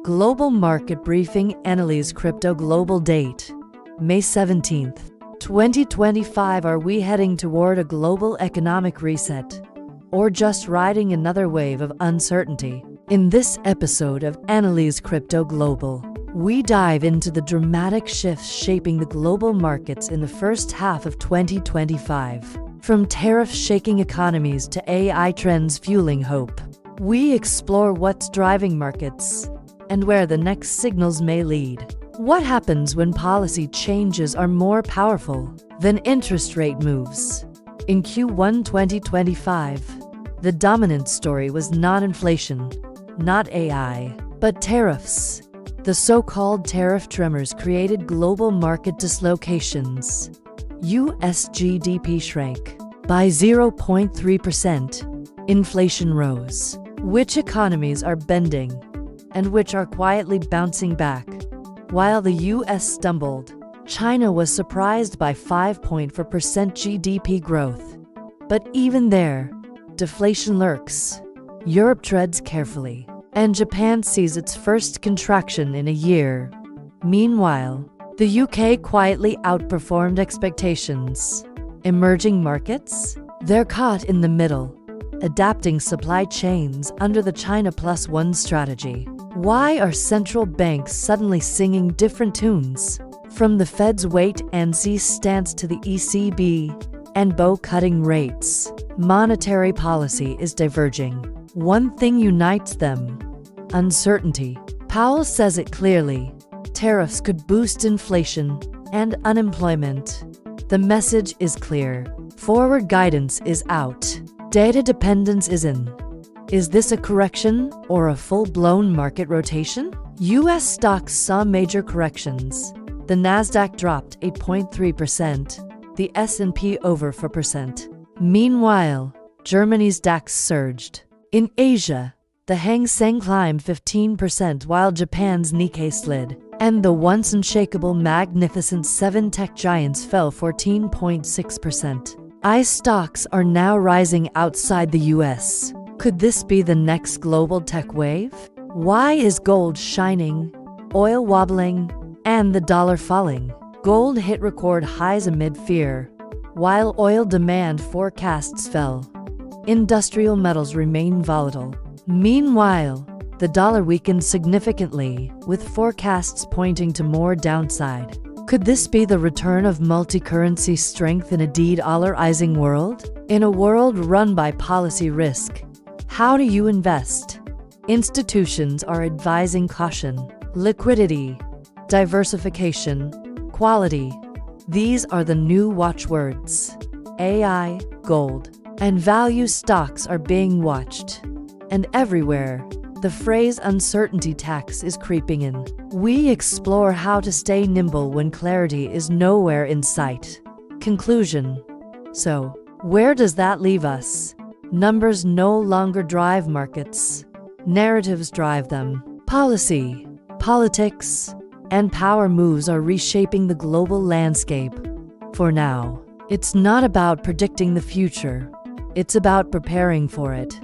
Global Market Briefing. AnalizCrypto Global. Date May 17th, 2025. Are we heading toward a global economic reset, or just riding another wave of uncertainty? In this episode of AnalizCrypto Global, we dive into the dramatic shifts shaping the global markets in the first half of 2025. From tariffs shaking economies to AI trends fueling hope, we explore what's driving markets and where the next signals may lead. What happens when policy changes are more powerful than interest rate moves? In Q1 2025, the dominant story was not inflation, not AI, but tariffs. The so-called tariff tremors created global market dislocations. US GDP shrank by 0.3%. Inflation rose. Which economies are bending and which are quietly bouncing back? While the US stumbled, China was surprised by 5.4% GDP growth. But even there, deflation lurks. Europe treads carefully, and Japan sees its first contraction in a year. Meanwhile, the UK quietly outperformed expectations. Emerging markets? They're caught in the middle, adapting supply chains under the China Plus One strategy. Why are central banks suddenly singing different tunes? From the Fed's wait-and-see stance to the ECB and bow-cutting rates, monetary policy is diverging. One thing unites them: uncertainty. Powell says it clearly. Tariffs could boost inflation and unemployment. The message is clear. Forward guidance is out. Data dependence is in. Is this a correction or a full-blown market rotation? U.S. stocks saw major corrections. The Nasdaq dropped 8.3%, the S&P over 4%. Meanwhile, Germany's DAX surged. In Asia, the Hang Seng climbed 15% while Japan's Nikkei slid, and the once unshakable Magnificent Seven tech giants fell 14.6%. AI stocks are now rising outside the US. Could this be the next global tech wave? Why is gold shining, oil wobbling, and the dollar falling? Gold hit record highs amid fear, while oil demand forecasts fell. Industrial metals remain volatile. Meanwhile, the dollar weakened significantly, with forecasts pointing to more downside. Could this be the return of multi-currency strength in a de-dollarizing world? In a world run by policy risk, how do you invest? Institutions are advising caution, liquidity, diversification, quality. These are the new watchwords. AI, gold, and value stocks are being watched. And everywhere, the phrase uncertainty tax is creeping in. We explore how to stay nimble when clarity is nowhere in sight. Conclusion. So, where does that leave us? Numbers no longer drive markets. Narratives drive them. Policy, politics, and power moves are reshaping the global landscape. For now, it's not about predicting the future. It's about preparing for it.